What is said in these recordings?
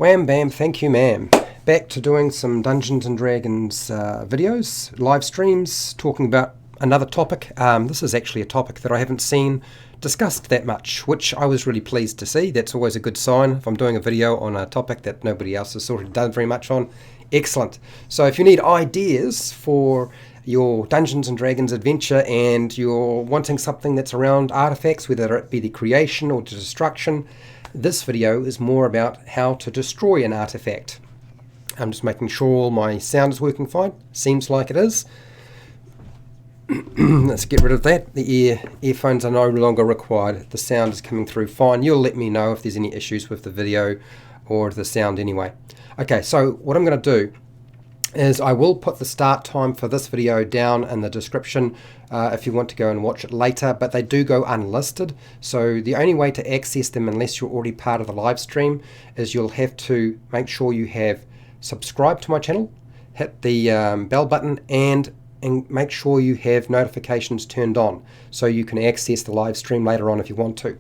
Wham bam, thank you ma'am. Back to doing some Dungeons and Dragons videos, live streams, talking about another topic. This is actually a topic that I haven't seen discussed that much, which I was really pleased to see. That's always a good sign if I'm doing a video on a topic that nobody else has sort of done very much on. Excellent. So if you need ideas for your Dungeons and Dragons adventure and you're wanting something that's around artifacts, whether it be the creation or the destruction, this video is more about how to destroy an artifact. I'm just making sure all my sound is working fine. Seems like it is. Let's get rid of that. The earphones are no longer required. The sound is coming through fine. You'll let me know if there's any issues with the video or the sound anyway. Okay, so what I'm going to do is I will put the start time for this video down in the description if you want to go and watch it later, but they do go unlisted, so the only way to access them unless you're already part of the live stream is you'll have to make sure you have subscribed to my channel, hit the bell button, and make sure you have notifications turned on so you can access the live stream later on if you want to.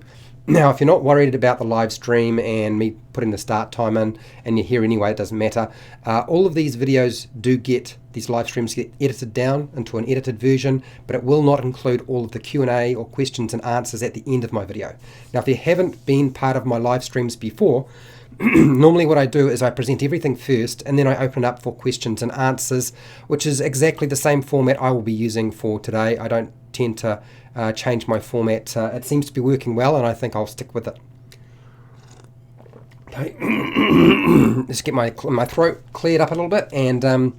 Now, if you're not worried about the live stream and me putting the start time in, and you're here anyway, it doesn't matter. All of these videos these live streams get edited down into an edited version, but it will not include all of the Q&A or questions and answers at the end of my video. Now, if you haven't been part of my live streams before, normally what I do is I present everything first and then I open up for questions and answers, which is exactly the same format I will be using for today. I don't tend to change my format. It seems to be working well and I think I'll stick with it. Okay, let's get my throat cleared up a little bit. And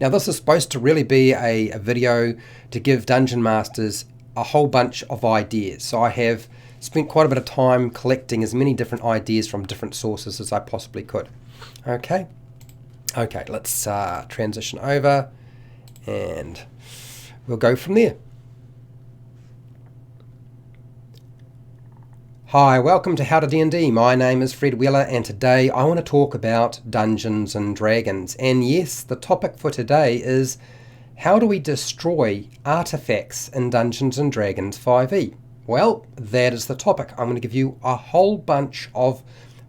now this is supposed to really be a video to give Dungeon Masters a whole bunch of ideas. So I have spent quite a bit of time collecting as many different ideas from different sources as I possibly could. Okay, let's transition over and we'll go from there. Hi, welcome to HowtoDandD. My name is Fred Wheeler and today I want to talk about Dungeons and Dragons. And yes, the topic for today is how do we destroy artifacts in Dungeons and Dragons 5e? Well, that is the topic. I'm going to give you a whole bunch of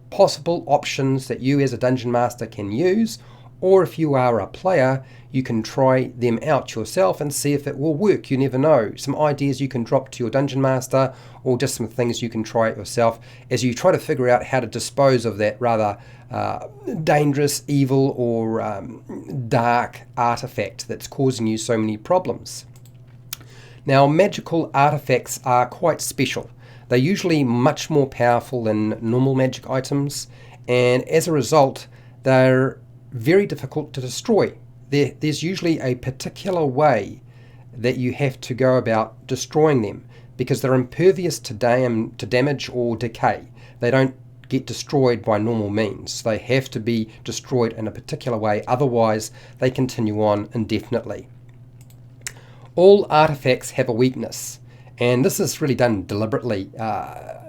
possible options that you as a Dungeon Master can use, or if you are a player, you can try them out yourself and see if it will work. You never know. Some ideas you can drop to your Dungeon Master, or just some things you can try it yourself as you try to figure out how to dispose of that rather dangerous, evil, or dark artifact that's causing you so many problems. Now, magical artifacts are quite special. They're usually much more powerful than normal magic items, and as a result, they're very difficult to destroy. There's usually a particular way that you have to go about destroying them because they're impervious to damage or decay. They don't get destroyed by normal means. They have to be destroyed in a particular way, otherwise they continue on indefinitely. All artifacts have a weakness, and this is really done deliberately.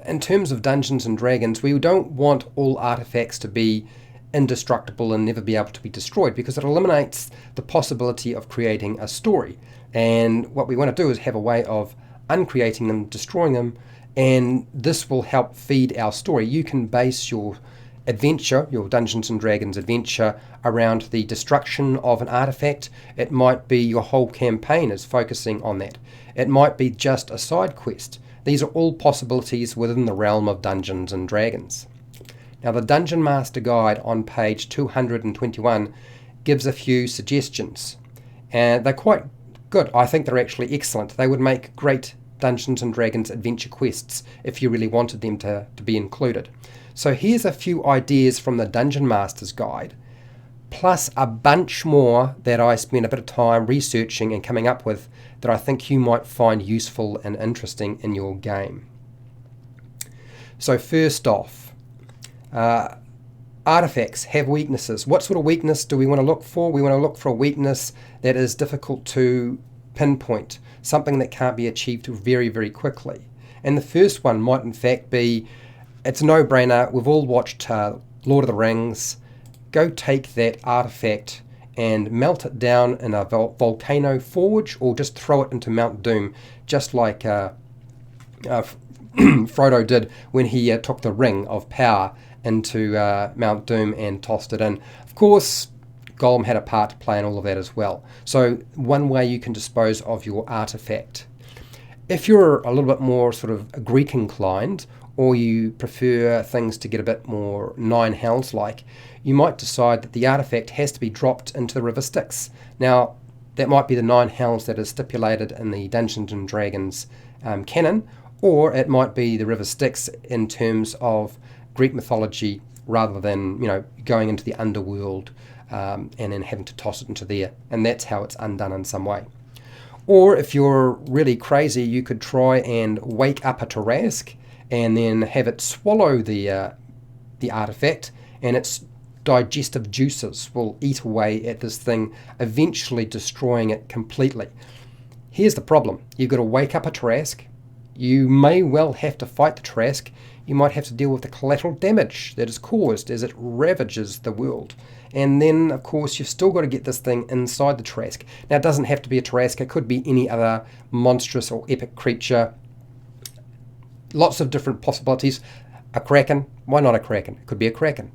In terms of Dungeons and Dragons, we don't want all artifacts to be indestructible and never be able to be destroyed because it eliminates the possibility of creating a story. And what we want to do is have a way of uncreating them, destroying them, and this will help feed our story. You can base your adventure, your Dungeons and Dragons adventure, around the destruction of an artifact. It might be your whole campaign is focusing on that. It might be just a side quest. These are all possibilities within the realm of Dungeons and Dragons. Now, the Dungeon Master Guide on page 221 gives a few suggestions, and they're quite good. I think they're actually excellent. They would make great Dungeons and Dragons adventure quests if you really wanted them to be included. So here's a few ideas from the Dungeon Master's Guide, plus a bunch more that I spent a bit of time researching and coming up with that I think you might find useful and interesting in your game. So first off, artifacts have weaknesses. What sort of weakness do we want to look for? We want to look for a weakness that is difficult to pinpoint, something that can't be achieved very, very quickly. And the first one might in fact be, it's a no-brainer, we've all watched Lord of the Rings. Go take that artifact and melt it down in a volcano forge, or just throw it into Mount Doom, just like Frodo did when he took the Ring of Power into Mount Doom and tossed it in. Of course, Golem had a part to play in all of that as well. So one way you can dispose of your artifact. If you're a little bit more sort of Greek inclined, or you prefer things to get a bit more Nine Hells like, you might decide that the artifact has to be dropped into the River Styx. Now, that might be the Nine Hells that is stipulated in the Dungeons and Dragons canon, or it might be the River Styx in terms of Greek mythology, rather than going into the underworld and then having to toss it into there, and that's how it's undone in some way. Or if you're really crazy, you could try and wake up a Tarrasque and then have it swallow the artifact, and its digestive juices will eat away at this thing, eventually destroying it completely. Here's the problem. You've got to wake up a Tarrasque. You may well have to fight the Tarrasque. You might have to deal with the collateral damage that is caused as it ravages the world. And then, of course, you've still got to get this thing inside the Tarrasque. Now, it doesn't have to be a Tarrasque. It could be any other monstrous or epic creature. Lots of different possibilities. A Kraken? Why not a Kraken? It could be a Kraken.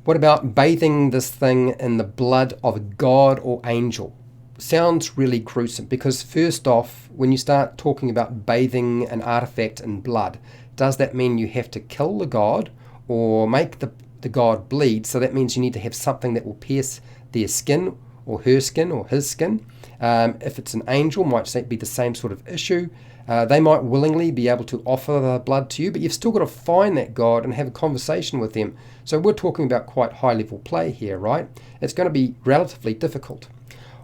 What about bathing this thing in the blood of a god or angel? Sounds really gruesome, because first off, when you start talking about bathing an artifact in blood, does that mean you have to kill the god or make the god bleed? So that means you need to have something that will pierce their skin or her skin or his skin. If it's an angel, might be the same sort of issue. They might willingly be able to offer the blood to you, but you've still got to find that god and have a conversation with them. So we're talking about quite high level play here, right? It's going to be relatively difficult.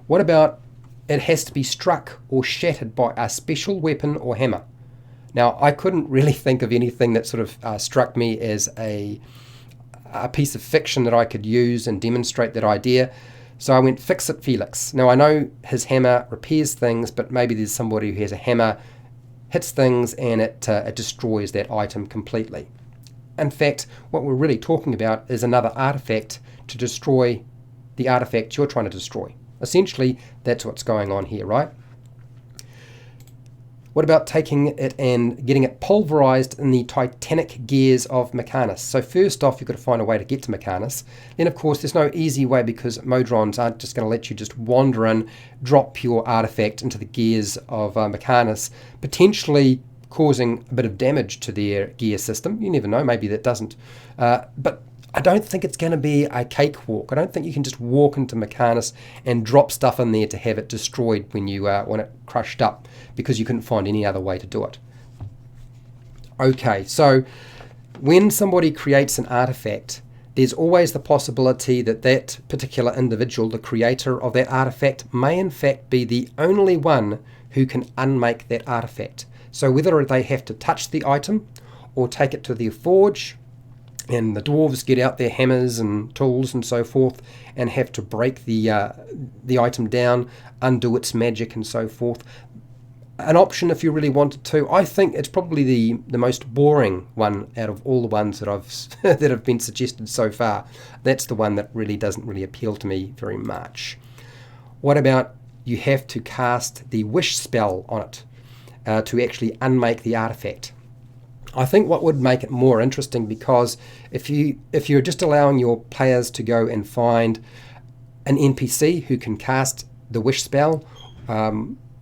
What about it has to be struck or shattered by a special weapon or hammer? Now, I couldn't really think of anything that sort of struck me as a piece of fiction that I could use and demonstrate that idea. So I went Fix-It Felix. Now, I know his hammer repairs things, but maybe there's somebody who has a hammer, hits things, and it destroys that item completely. In fact, what we're really talking about is another artifact to destroy the artifact you're trying to destroy. Essentially, that's what's going on here, right? What about taking it and getting it pulverized in the titanic gears of Mechanus? So first off, you've got to find a way to get to Mechanus. Then, of course, there's no easy way, because Modrons aren't just going to let you just wander in, drop your artifact into the gears of Mechanus, potentially causing a bit of damage to their gear system. You never know, maybe that doesn't. But I don't think it's going to be a cakewalk. I don't think you can just walk into Mechanus and drop stuff in there to have it destroyed when you want it crushed up, because you couldn't find any other way to do it. Okay, so when somebody creates an artifact, there's always the possibility that that particular individual, the creator of that artifact, may in fact be the only one who can unmake that artifact. So whether they have to touch the item or take it to their forge, and the dwarves get out their hammers and tools and so forth and have to break the item down, undo its magic and so forth. An option if you really wanted to. I think it's probably the most boring one out of all the ones that that have been suggested so far. That's the one that really doesn't really appeal to me very much. What about you have to cast the wish spell on it to actually unmake the artifact? I think what would make it more interesting, because if you're just allowing your players to go and find an NPC who can cast the wish spell,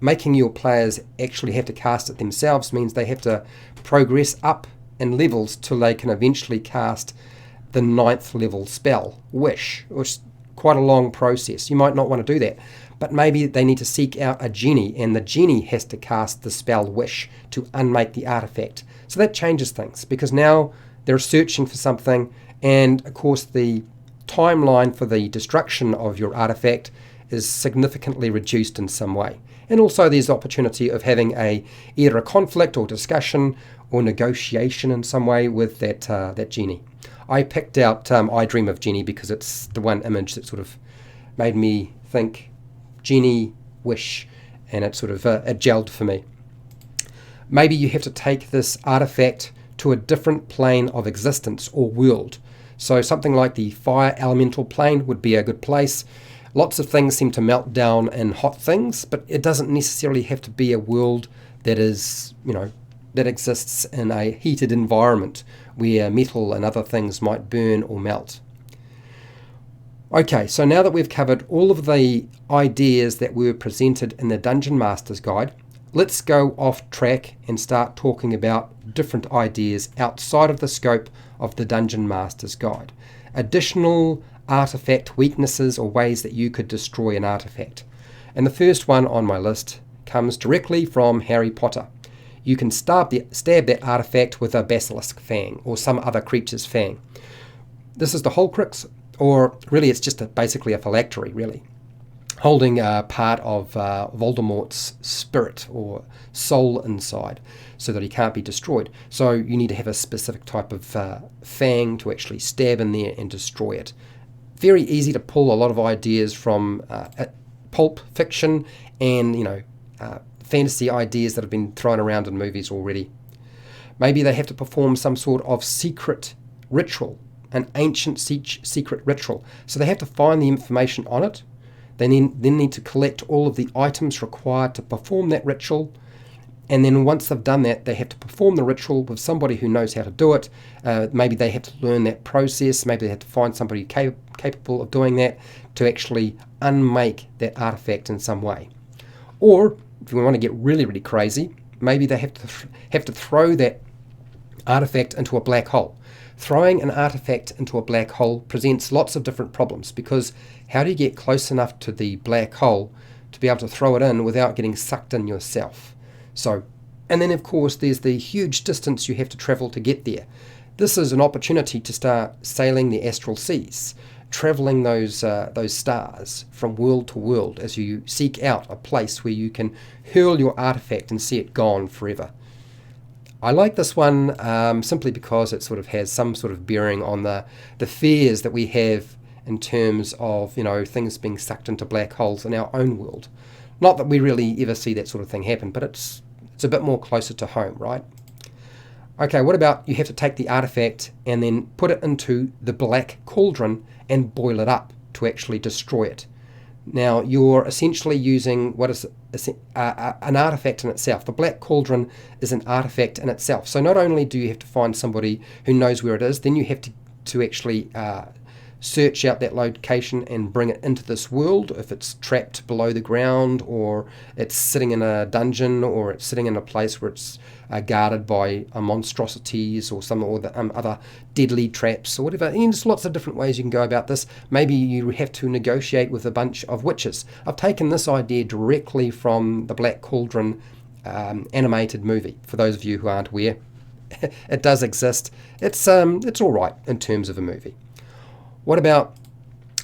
making your players actually have to cast it themselves means they have to progress up in levels till they can eventually cast the 9th level spell, Wish, which is quite a long process. You might not want to do that, but maybe they need to seek out a genie, and the genie has to cast the spell Wish to unmake the artifact. So that changes things, because now they're searching for something, and of course the timeline for the destruction of your artifact is significantly reduced in some way. And also there's the opportunity of having either a conflict or discussion or negotiation in some way with that genie. I picked out I Dream of Genie because it's the one image that sort of made me think genie, wish, and it sort of it gelled for me. Maybe you have to take this artifact to a different plane of existence or world. So something like the fire elemental plane would be a good place. Lots of things seem to melt down in hot things, but it doesn't necessarily have to be a world that is, that exists in a heated environment where metal and other things might burn or melt. Okay, so now that we've covered all of the ideas that were presented in the Dungeon Master's Guide, let's go off track and start talking about different ideas outside of the scope of the Dungeon Master's Guide. Additional artifact weaknesses or ways that you could destroy an artifact. And the first one on my list comes directly from Harry Potter. You can stab that artifact with a basilisk fang or some other creature's fang. This is the Horcrux, or really it's just basically a phylactery, really, holding a part of Voldemort's spirit or soul inside so that he can't be destroyed. So you need to have a specific type of fang to actually stab in there and destroy it. Very easy to pull a lot of ideas from pulp fiction and fantasy ideas that have been thrown around in movies already. Maybe they have to perform some sort of secret ritual, an ancient secret ritual. So they have to find the information on it. They then need to collect all of the items required to perform that ritual. And then once they've done that, they have to perform the ritual with somebody who knows how to do it. Maybe they have to learn that process. Maybe they have to find somebody capable of doing that to actually unmake that artifact in some way. Or if we want to get really, really crazy, maybe they have to throw that artifact into a black hole. Throwing an artifact into a black hole presents lots of different problems, because how do you get close enough to the black hole to be able to throw it in without getting sucked in yourself? And then of course there's the huge distance you have to travel to get there. This is an opportunity to start sailing the astral seas, traveling those stars from world to world as you seek out a place where you can hurl your artifact and see it gone forever. I like this one simply because it sort of has some sort of bearing on the fears that we have in terms of things being sucked into black holes in our own world. Not that we really ever see that sort of thing happen, but it's a bit more closer to home, right? Okay, what about you have to take the artifact and then put it into the black cauldron and boil it up to actually destroy it. Now, you're essentially using what is an artifact in itself. The black cauldron is an artifact in itself. So not only do you have to find somebody who knows where it is, then you have to actually search out that location and bring it into this world. If it's trapped below the ground, or it's sitting in a dungeon, or it's sitting in a place where it's guarded by monstrosities or some other deadly traps or whatever. And there's lots of different ways you can go about this. Maybe you have to negotiate with a bunch of witches. I've taken this idea directly from the Black Cauldron animated movie. For those of you who aren't aware, it does exist. It's all right in terms of a movie. What about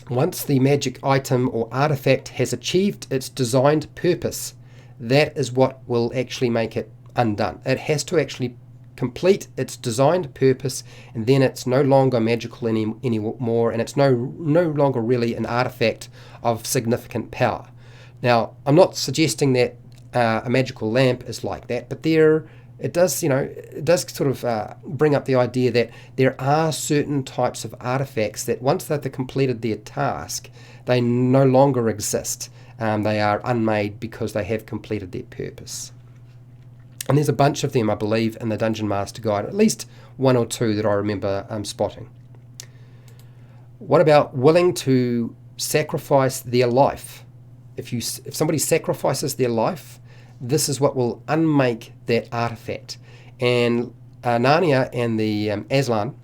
once the magic item or artifact has achieved its designed purpose? That is what will actually make it undone. It has to actually complete its designed purpose, and then it's no longer magical anymore, and it's no longer really an artifact of significant power. Now, I'm not suggesting that a magical lamp is like that, but it does sort of bring up the idea that there are certain types of artifacts that once they've completed their task, they no longer exist. They are unmade because they have completed their purpose. And there's a bunch of them, I believe, in the Dungeon Master Guide, at least one or two that I remember spotting. What about willing to sacrifice their life? If somebody sacrifices their life, this is what will unmake that artifact. And Narnia and the Aslan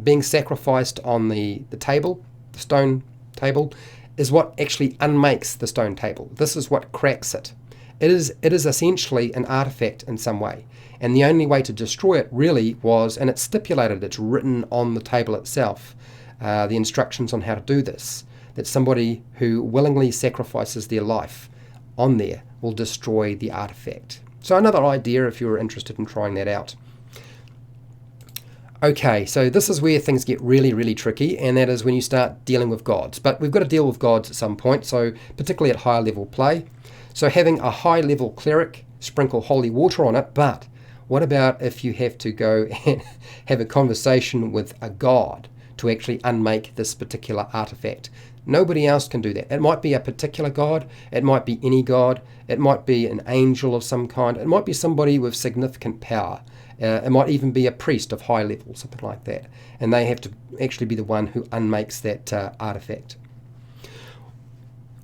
being sacrificed on the table, the stone table, is what actually unmakes the stone table. This is what cracks it. It is essentially an artifact in some way. And the only way to destroy it really was, and it's stipulated, it's written on the table itself, the instructions on how to do this, that somebody who willingly sacrifices their life on there will destroy the artifact. So another idea if you're interested in trying that out. Okay, so this is where things get really, really tricky, and that is when you start dealing with gods. But we've got to deal with gods at some point, so particularly at higher level play. So having a high level cleric sprinkle holy water on it, but what about if you have to go and have a conversation with a god to actually unmake this particular artifact. Nobody else can do that. It might be a particular god, it might be any god, it might be an angel of some kind, it might be somebody with significant power. It might even be a priest of high level, something like that. And they have to actually be the one who unmakes that artifact.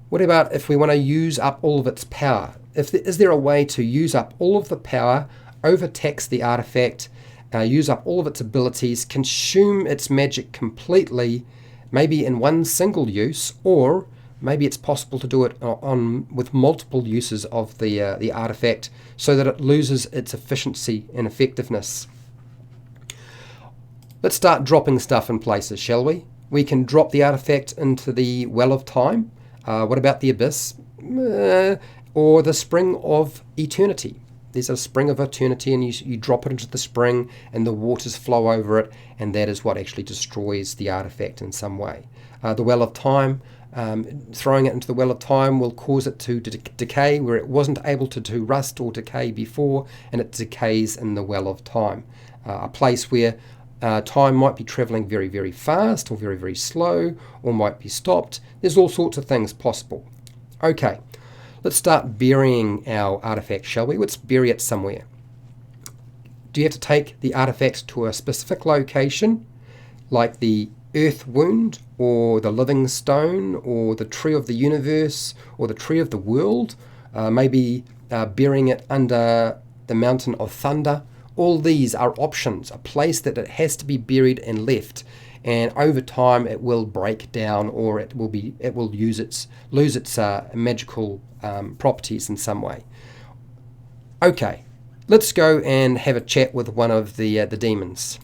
What about if we want to use up all of its power? Is there a way to use up all of the power, overtax the artifact, use up all of its abilities, consume its magic completely, maybe in one single use, or maybe it's possible to do it with multiple uses of the artifact so that it loses its efficiency and effectiveness. Let's start dropping stuff in places, shall we? We can drop the artifact into the Well of Time. What about the Abyss? Or the Spring of Eternity. There's a Spring of Eternity, and you drop it into the spring and the waters flow over it, and that is what actually destroys the artifact in some way. The Well of Time, throwing it into the Well of Time will cause it to decay where it wasn't able to rust or decay before, and it decays in the Well of Time. A place where time might be travelling very, very fast or very, very slow, or might be stopped. There's all sorts of things possible. Okay, let's start burying our artifact, shall we? Let's bury it somewhere. Do you have to take the artifact to a specific location, like the Earth Wound, or the Living Stone, or the Tree of the Universe, or the Tree of the World? Maybe burying it under the Mountain of Thunder. All these are options, a place that it has to be buried and left, and over time it will break down, or it will lose its magical properties in some way. Okay, let's go and have a chat with one of the demons.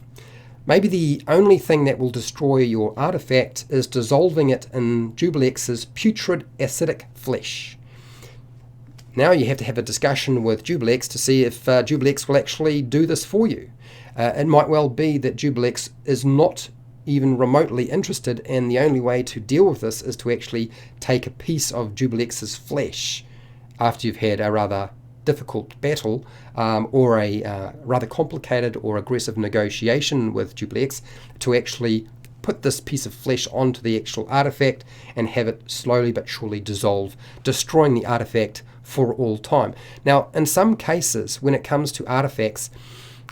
Maybe the only thing that will destroy your artifact is dissolving it in Jubilex's putrid acidic flesh. Now you have to have a discussion with Jubilex to see if Jubilex will actually do this for you. It might well be that Jubilex is not even remotely interested, and the only way to deal with this is to actually take a piece of Jubilex's flesh after you've had a rather difficult battle or a rather complicated or aggressive negotiation with Jubilex, to actually put this piece of flesh onto the actual artifact and have it slowly but surely dissolve, destroying the artifact for all time. Now, in some cases, when it comes to artifacts,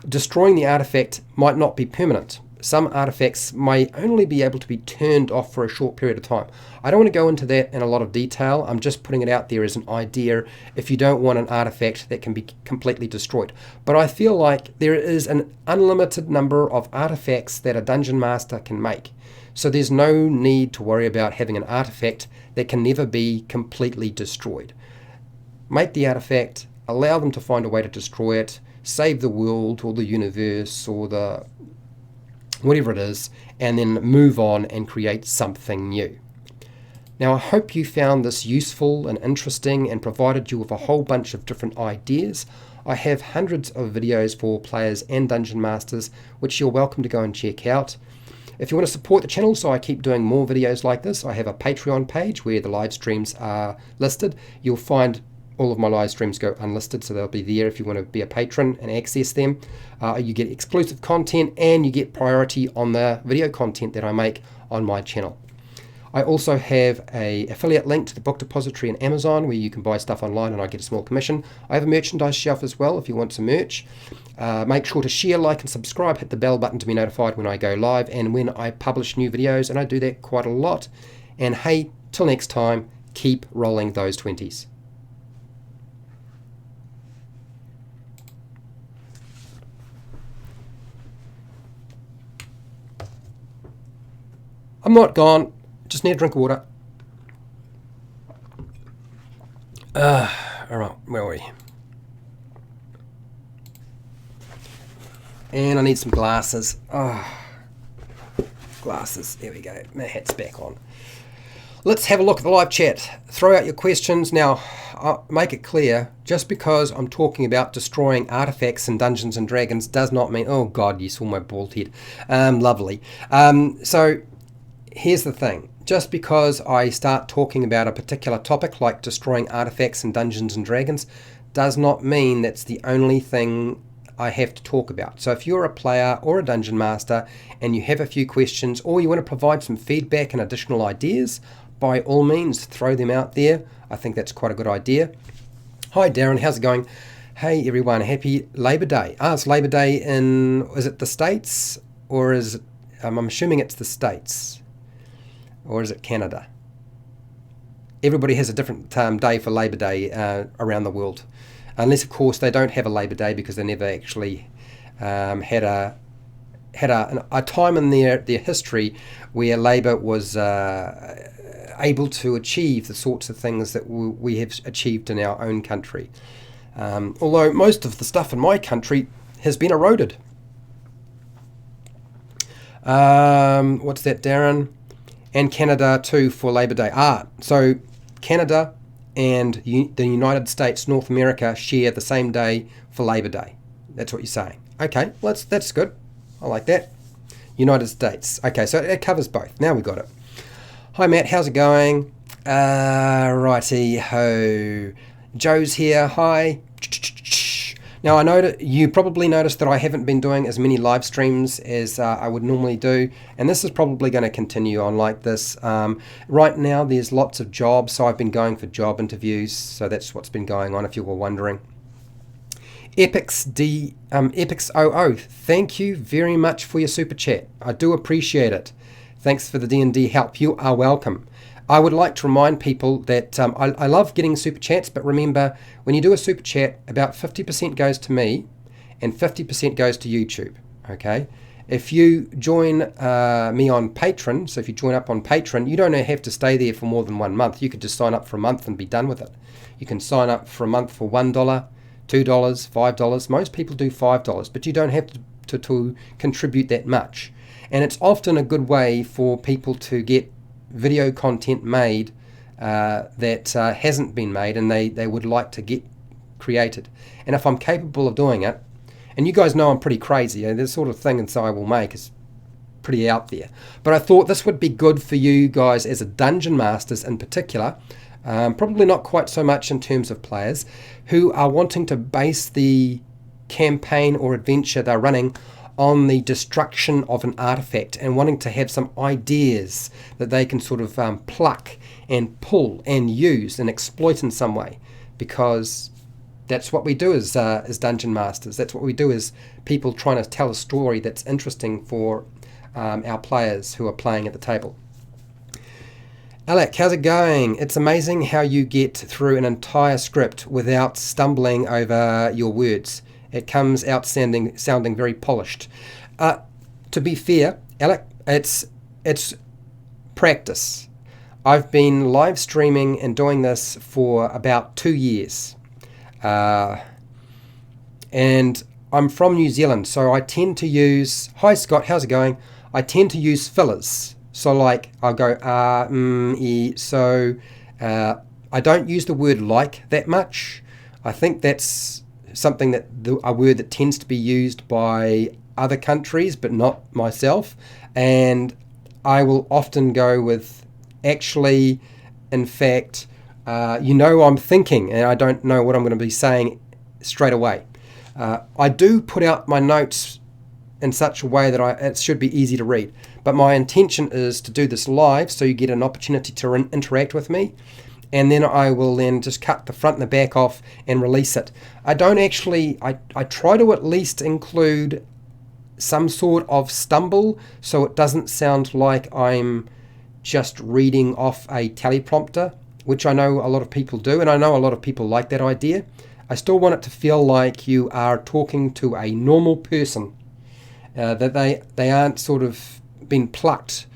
destroying the artifact might not be permanent. Some artifacts may only be able to be turned off for a short period of time. I don't want to go into that in a lot of detail. I'm just putting it out there as an idea if you don't want an artifact that can be completely destroyed. But I feel like there is an unlimited number of artifacts that a dungeon master can make. So there's no need to worry about having an artifact that can never be completely destroyed. Make the artifact, allow them to find a way to destroy it, save the world or the universe or the whatever it is, and then move on and create something new. Now, I hope you found this useful and interesting and provided you with a whole bunch of different ideas. I have hundreds of videos for players and dungeon masters, which you're welcome to go and check out. If you want to support the channel so I keep doing more videos like this, I have a Patreon page where the live streams are listed. You'll find all of my live streams go unlisted, so they'll be there if you want to be a patron and access them. You get exclusive content, and you get priority on the video content that I make on my channel. I also have an affiliate link to the book depository and Amazon where you can buy stuff online and I get a small commission. I have a merchandise shelf as well if you want some merch. Make sure to share, like and subscribe. Hit the bell button to be notified when I go live and when I publish new videos, and I do that quite a lot. And hey, till next time, keep rolling those 20s. I'm not gone. Just need a drink of water. Alright, where are we? And I need some glasses. Glasses. There we go. My hat's back on. Let's have a look at the live chat. Throw out your questions. Now, I'll make it clear, just because I'm talking about destroying artifacts in Dungeons and Dragons does not mean... Oh God, you saw my bald head. Lovely. So, here's the thing. Just because I start talking about a particular topic like destroying artifacts in Dungeons and Dragons does not mean that's the only thing I have to talk about. So if you're a player or a dungeon master and you have a few questions or you want to provide some feedback and additional ideas, by all means throw them out there. I think that's quite a good idea. Hi Darren, how's it going? Hey everyone, happy Labor Day. It's Labor Day is it the States or is it, I'm assuming it's the States, or is it Canada? Everybody has a different day for Labor Day around the world. Unless, of course, they don't have a Labor Day because they never actually had a time in their history where Labor was able to achieve the sorts of things that we have achieved in our own country. Although most of the stuff in my country has been eroded. What's that, Darren? And Canada too for Labor Day. So Canada and the United States, North America, share the same day for Labor Day. That's what you're saying. Okay, well, that's good. I like that. United States. Okay, so it covers both. Now we got it. Hi, Matt. How's it going? Righty-ho. Joe's here. Hi. Now, I know that you probably noticed that I haven't been doing as many live streams as I would normally do, and this is probably going to continue on like this. Right now, there's lots of jobs, so I've been going for job interviews, so that's what's been going on, if you were wondering. Epics00, thank you very much for your super chat. I do appreciate it. Thanks for the D&D help. You are welcome. I would like to remind people that I love getting super chats, but remember, when you do a super chat, about 50% goes to me and 50% goes to YouTube, okay? If you join me on Patreon, so if you join up on Patreon, you don't have to stay there for more than 1 month. You could just sign up for a month and be done with it. You can sign up for a month for $1, $2, $5. Most people do $5, but you don't have to contribute that much. And it's often a good way for people to get video content made that hasn't been made and they would like to get created. And if I'm capable of doing it, and you guys know I'm pretty crazy, this sort of thing and so I will make is pretty out there. But I thought this would be good for you guys as a dungeon masters in particular, probably not quite so much in terms of players, who are wanting to base the campaign or adventure they're running on the destruction of an artifact and wanting to have some ideas that they can sort of pluck and pull and use and exploit in some way, because that's what we do as dungeon masters. That's what we do as people trying to tell a story that's interesting for our players who are playing at the table. Alec, how's it going? It's amazing how you get through an entire script without stumbling over your words. It comes out sounding very polished. To be fair, Alec, it's practice. I've been live streaming and doing this for about 2 years. And I'm from New Zealand, so I tend to use... Hi Scott, how's it going? I tend to use fillers. So like, I'll go, so I don't use the word like that much. I think that's something a word that tends to be used by other countries, but not myself. And I will often go with actually, in fact, I'm thinking, and I don't know what I'm going to be saying straight away. I do put out my notes in such a way that it should be easy to read. But my intention is to do this live, so you get an opportunity to interact with me. And then I will just cut the front and the back off and release it. I don't actually, I try to at least include some sort of stumble so it doesn't sound like I'm just reading off a teleprompter, which I know a lot of people do, and I know a lot of people like that idea. I still want it to feel like you are talking to a normal person, that they aren't sort of been plucked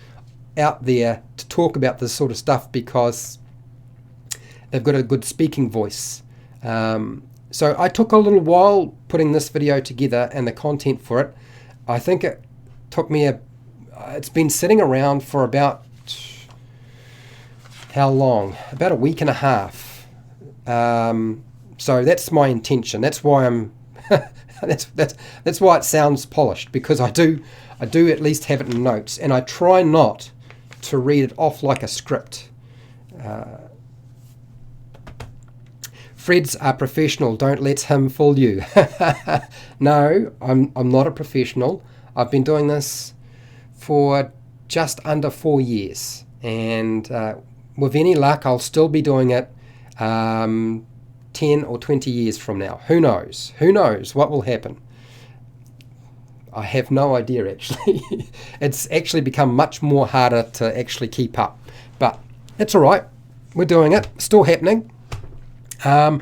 out there to talk about this sort of stuff because they've got a good speaking voice. So I took a little while putting this video together and the content for it. I think it took me it's been sitting around for about, how long? About a week and a half. So that's my intention. That's why I'm, that's why it sounds polished, because I do at least have it in notes, and I try not to read it off like a script. Fred's a professional, don't let him fool you. No, I'm not a professional. I've been doing this for just under 4 years, and with any luck I'll still be doing it 10 or 20 years from now. Who knows what will happen. I have no idea, actually. It's actually become much more harder to actually keep up, but it's all right. We're doing it, still happening. Are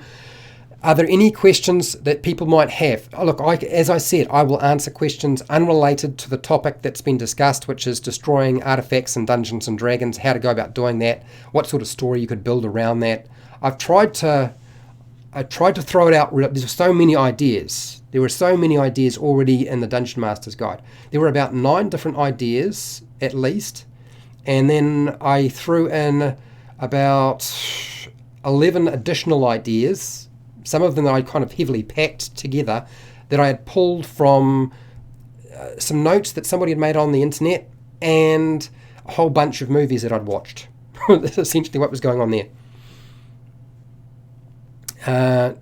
there any questions that people might have? Oh, look, as I said, I will answer questions unrelated to the topic that's been discussed, which is destroying artifacts in Dungeons and Dragons, how to go about doing that, what sort of story you could build around that. I tried to throw it out. There's so many ideas. There were so many ideas already in the Dungeon Master's Guide. There were about 9 different ideas, at least, and then I threw in about 11 additional ideas, some of them that I kind of heavily packed together, that I had pulled from some notes that somebody had made on the internet and a whole bunch of movies that I'd watched. That's essentially what was going on there. I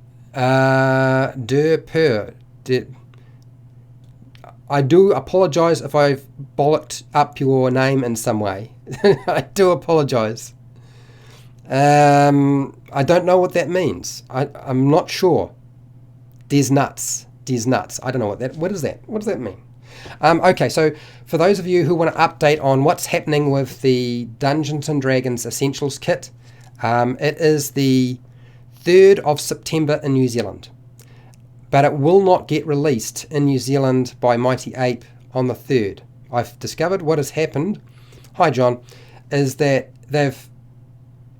do apologise if I've bollocked up your name in some way. I do apologise. I don't know what that means. I'm not sure. Des nuts. I don't know what is that? What does that mean? Okay, so for those of you who want to update on what's happening with the Dungeons and Dragons Essentials kit, it is the 3rd of September in New Zealand, but it will not get released in New Zealand by Mighty Ape on the 3rd. I've discovered what has happened. Hi, John. Is that they've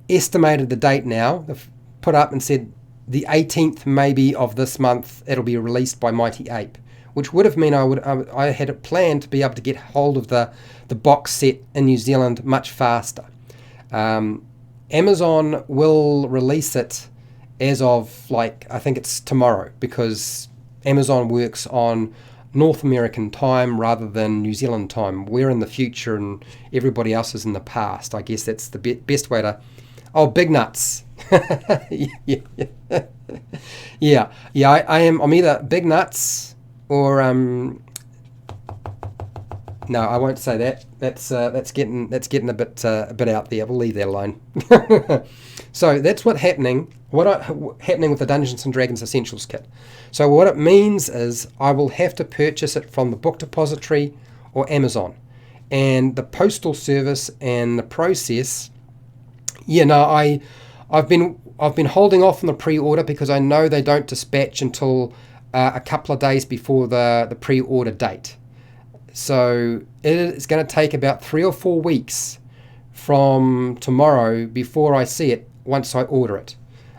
estimated the date now. They've put up and said the 18th maybe of this month it'll be released by Mighty Ape, which would have meant I had it planned to be able to get hold of the box set in New Zealand much faster. Amazon will release it as of, like, I think it's tomorrow, because Amazon works on North American time rather than New Zealand time. We're in the future and everybody else is in the past. I guess that's the best way to... Oh, big nuts. Yeah, I am. I'm either big nuts or no, I won't say that. That's getting a bit out there. We'll leave that alone. So that's what's happening. Happening with the Dungeons and Dragons Essentials kit. So what it means is I will have to purchase it from the Book Depository or Amazon, and the postal service and the process. Yeah, no, I've been holding off on the pre-order because I know they don't dispatch until a couple of days before the pre-order date. So it's going to take about 3 or 4 weeks from tomorrow before I see it once I order it.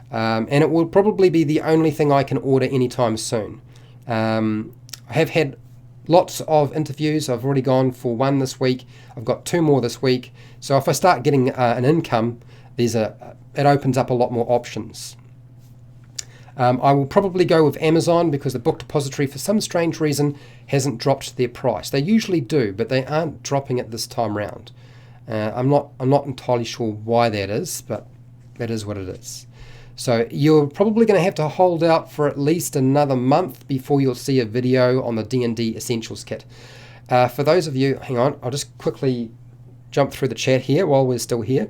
And it will probably be the only thing I can order anytime soon. I have had lots of interviews. I've already gone for 1 this week. I've got 2 more this week. So if I start getting an income, it opens up a lot more options. I will probably go with Amazon because the Book Depository, for some strange reason, hasn't dropped their price. They usually do, but they aren't dropping it this time round. I'm not entirely sure why that is, but that is what it is. So you're probably going to have to hold out for at least another month before you'll see a video on the D&D Essentials kit. For those of you, hang on, I'll just quickly jump through the chat here while we're still here.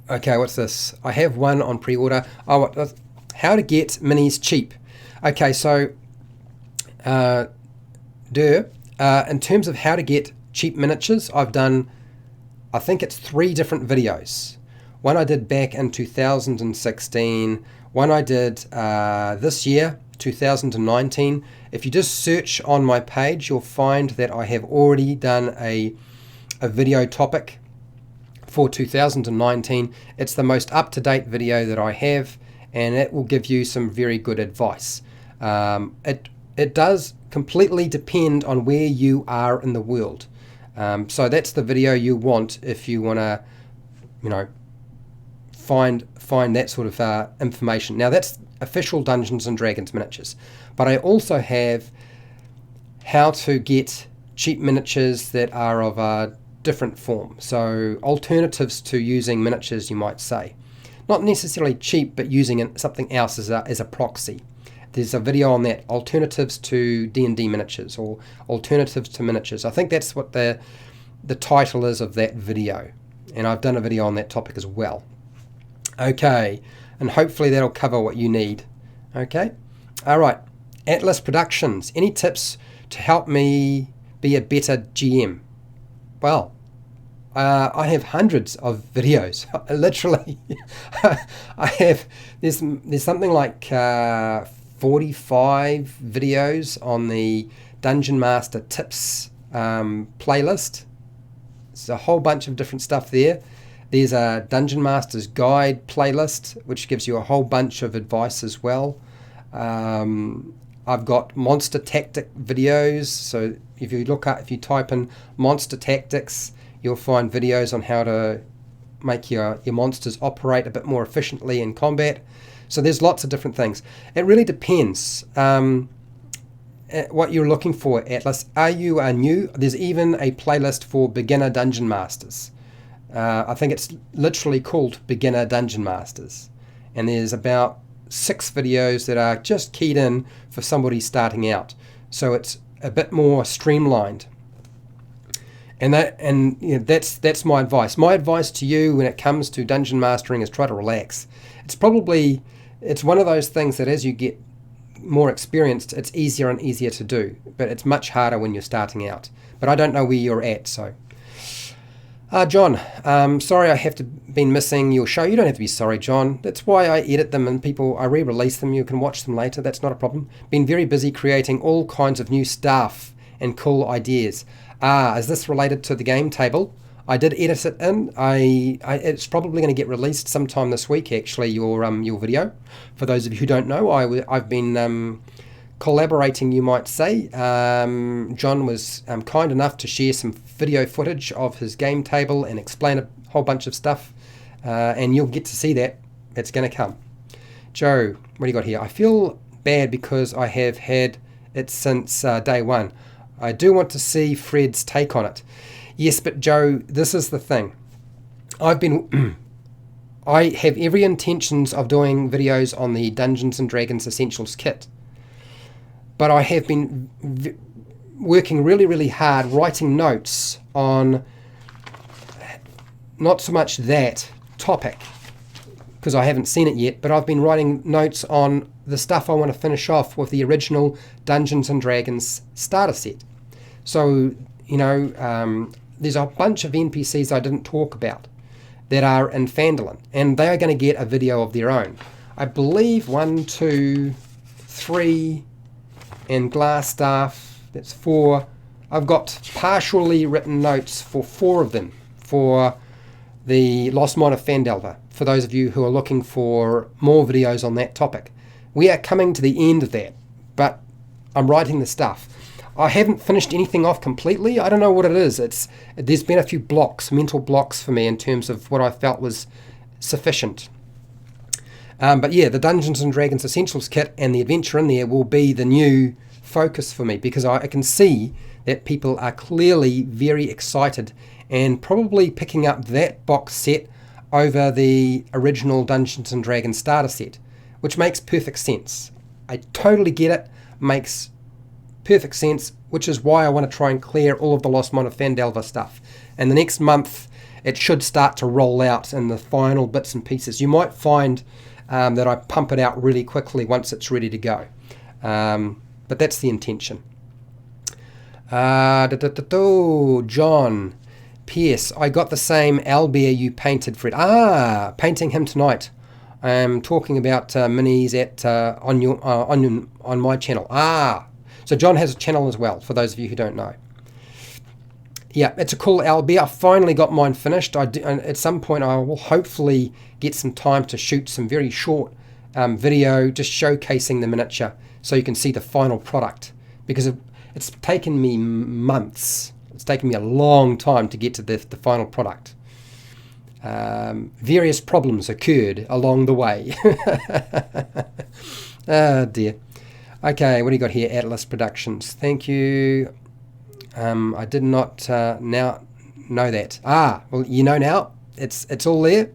Okay, what's this? I have one on pre-order. How to get minis cheap. Okay, so in terms of how to get cheap miniatures, I've done, I think it's 3 different videos. One I did back in 2016, one I did this year, 2019. If you just search on my page, you'll find that I have already done a video topic for 2019. It's the most up-to-date video that I have, and it will give you some very good advice. It does completely depend on where you are in the world. So that's the video you want if you want to, find that sort of information. Now that's official Dungeons and Dragons miniatures, but I also have how to get cheap miniatures that are of different form. So alternatives to using miniatures, you might say. Not necessarily cheap, but using something else as a proxy. There's a video on that, alternatives to D&D miniatures, or alternatives to miniatures. I think that's what the title is of that video, and I've done a video on that topic as well. Okay, and hopefully that'll cover what you need. Okay, all right. Atlas Productions, any tips to help me be a better GM? Well, I have hundreds of videos. Literally, there's something like 45 videos on the Dungeon Master Tips playlist. There's a whole bunch of different stuff there. There's a Dungeon Master's Guide playlist, which gives you a whole bunch of advice as well. I've got monster tactic videos, so if you type in monster tactics, you'll find videos on how to make your monsters operate a bit more efficiently in combat. So there's lots of different things. It really depends what you're looking for, Atlas. Are you new? There's even a playlist for beginner dungeon masters. I think it's literally called Beginner Dungeon Masters, and there's about 6 videos that are just keyed in for somebody starting out, so it's a bit more streamlined. And that's my advice. My advice to you when it comes to dungeon mastering is try to relax. It's one of those things that as you get more experienced, it's easier and easier to do, but it's much harder when you're starting out. But I don't know where you're at, so. John, sorry I have been missing your show. You don't have to be sorry, John. That's why I edit them and I re-release them. You can watch them later. That's not a problem. Been very busy creating all kinds of new stuff and cool ideas. Is this related to the game table? I did edit it in. It's probably going to get released sometime this week, actually, your video. For those of you who don't know, I've been collaborating, you might say. John was kind enough to share some video footage of his game table and explain a whole bunch of stuff, and you'll get to see that. It's going to come. Joe, what do you got here? I feel bad because I have had it since day one. I do want to see Fred's take on it. Yes, but Joe, this is the thing. I have every intentions of doing videos on the Dungeons & Dragons Essentials kit. But I have been working really, really hard writing notes on not so much that topic, because I haven't seen it yet, but I've been writing notes on the stuff I want to finish off with the original Dungeons & Dragons starter set. So, there's a bunch of NPCs I didn't talk about that are in Phandalin, and they are going to get a video of their own. I believe 1, 2, 3... and Glassstaff, that's 4. I've got partially written notes for 4 of them for the Lost Mine of Phandelver, for those of you who are looking for more videos on that topic. We are coming to the end of that, but I'm writing the stuff. I haven't finished anything off completely. I don't know what it is. There's been a few mental blocks for me in terms of what I felt was sufficient. But yeah, the Dungeons & Dragons Essentials kit and the adventure in there will be the new focus for me, because I can see that people are clearly very excited and probably picking up that box set over the original Dungeons & Dragons starter set, which makes perfect sense. I totally get it, makes perfect sense, which is why I want to try and clear all of the Lost Mine of Phandelver stuff. And the next month, it should start to roll out in the final bits and pieces. You might find that I pump it out really quickly once it's ready to go. But that's the intention. John, P.S. I got the same owlbear you painted, Fred. Painting him tonight. I'm talking about minis on my channel. So John has a channel as well, for those of you who don't know. Yeah, it's a cool owlbear. I finally got mine finished. At some point I will hopefully get some time to shoot some very short video just showcasing the miniature so you can see the final product, because it's taken me months. It's taken me a long time to get to the final product. Various problems occurred along the way. Oh dear. Okay, what do you got here? Atlas Productions. Thank you. I did not know that. Well, you know now. It's all there.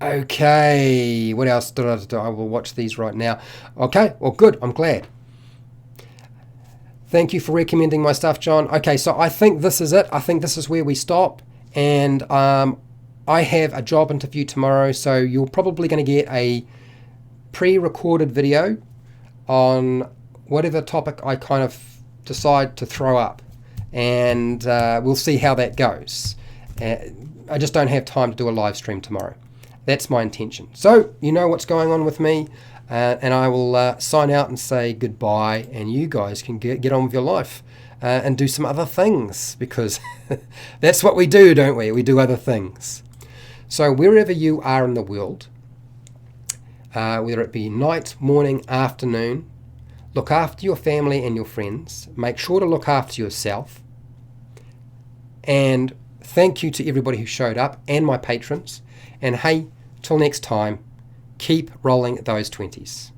Okay, what else? I will watch these right now. Okay, well, good. I'm glad. Thank you for recommending my stuff, John. Okay, so I think this is it. I think this is where we stop. And I have a job interview tomorrow, so you're probably going to get a pre-recorded video on whatever topic I kind of decide to throw up. And we'll see how that goes. I just don't have time to do a live stream tomorrow. That's my intention. So you know what's going on with me, and I will sign out and say goodbye, and you guys can get on with your life and do some other things, because that's what we do, don't we? We do other things. So wherever you are in the world, whether it be night, morning, afternoon, look after your family and your friends. Make sure to look after yourself. And thank you to everybody who showed up and my patrons. And hey, till next time, keep rolling those 20s.